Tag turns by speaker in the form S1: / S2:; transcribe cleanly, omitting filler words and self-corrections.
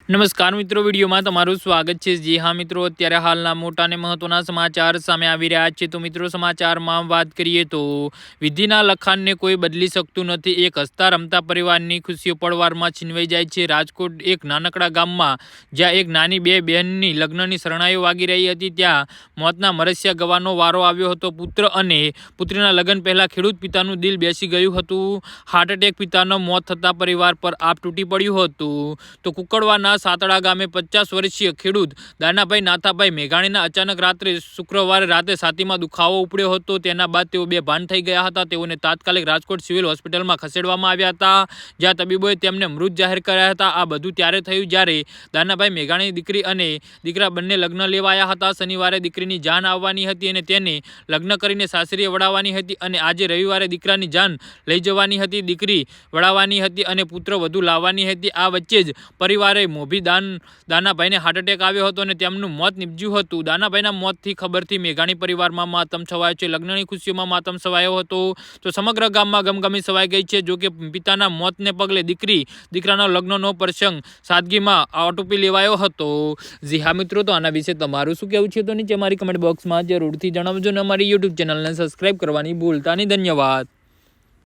S1: નમસ્કાર મિત્રો, વિડીયોમાં તમારું સ્વાગત છે। જી હા મિત્રો, અત્યારે હાલના મોટા અને મહત્વના સમાચાર સામે આવી રહ્યા છે। તો મિત્રો, સમાચારમાં વાત કરીએ તો વિધિના લખાણને કોઈ બદલી શકતું નથી। એક હસતા રમતા પરિવારની ખુશીઓ પળવારમાં છીનવાઈ જાય છે। રાજકોટ એક નાનકડા ગામમાં જ્યાં એક નાની બે બહેનની લગ્નની શરણાઈઓ વાગી રહી હતી, ત્યાં મોતના મરસિયા ગવાનો વારો આવ્યો હતો। પુત્ર અને પુત્રીના લગ્ન પહેલા ખેડૂત પિતાનું દિલ બેસી ગયું હતું। હાર્ટ એટેક પિતાનું મોત થતાં પરિવાર પર આપ તૂટી પડ્યું હતું। તો કુકડવાના સાતડા ગામે 50 વર્ષીય ખેડૂત દાનાભાઈ નાથાભાઈ મેઘાણીના અચાનક શુક્રવારે રાતે છાતીમાં દુખાવો ઉપડ્યો હતો। તેના બાદ તેઓ બેભાન થઈ ગયા હતા। તેઓને તાત્કાલિક રાજકોટ સિવિલ હોસ્પિટલમાં ખસેડવામાં આવ્યા હતા, જ્યાં તબીબોએ તેમને મૃત જાહેર કર્યા હતા। આ બધું ત્યારે થયું જ્યારે દાનાભાઈ મેઘાણીની દીકરી અને દીકરા બંને લગ્ન લેવાયા હતા। શનિવારે દીકરીની જાન આવવાની હતી અને તેને લગ્ન કરીને સાસરીએ વળાવવાની હતી, અને આજે રવિવારે દીકરાની જાન લઈ જવાની હતી, દીકરી વળાવવાની હતી અને પુત્ર વધુ લાવવાની હતી। આ વચ્ચે જ પરિવારે દાનાભાઈને હાર્ટ એટેક આવ્યો હતો અને તેમનું મોત નીપજ્યું હતું। દાનાભાઈના મોતથી ખબરથી મેઘાણી પરિવારમાં માતમ છવાયો છે। લગ્નની ખુશીઓમાં માતમ છવાયો હતો તો સમગ્ર ગામમાં ગમગમી છવાઈ ગઈ છે। જોકે પિતાના મોતને પગલે દીકરાના લગ્નનો પ્રસંગ સાદગીમાં આટોપી લેવાયો હતો। જી હા મિત્રો, તો આના વિશે તમારું શું કહેવું છે તો નીચે મારી કમેન્ટ બોક્સમાં જરૂરથી જણાવજો અને અમારી યુટ્યુબ ચેનલને સબસ્ક્રાઈબ કરવાની ભૂલતા નહીં। ધન્યવાદ।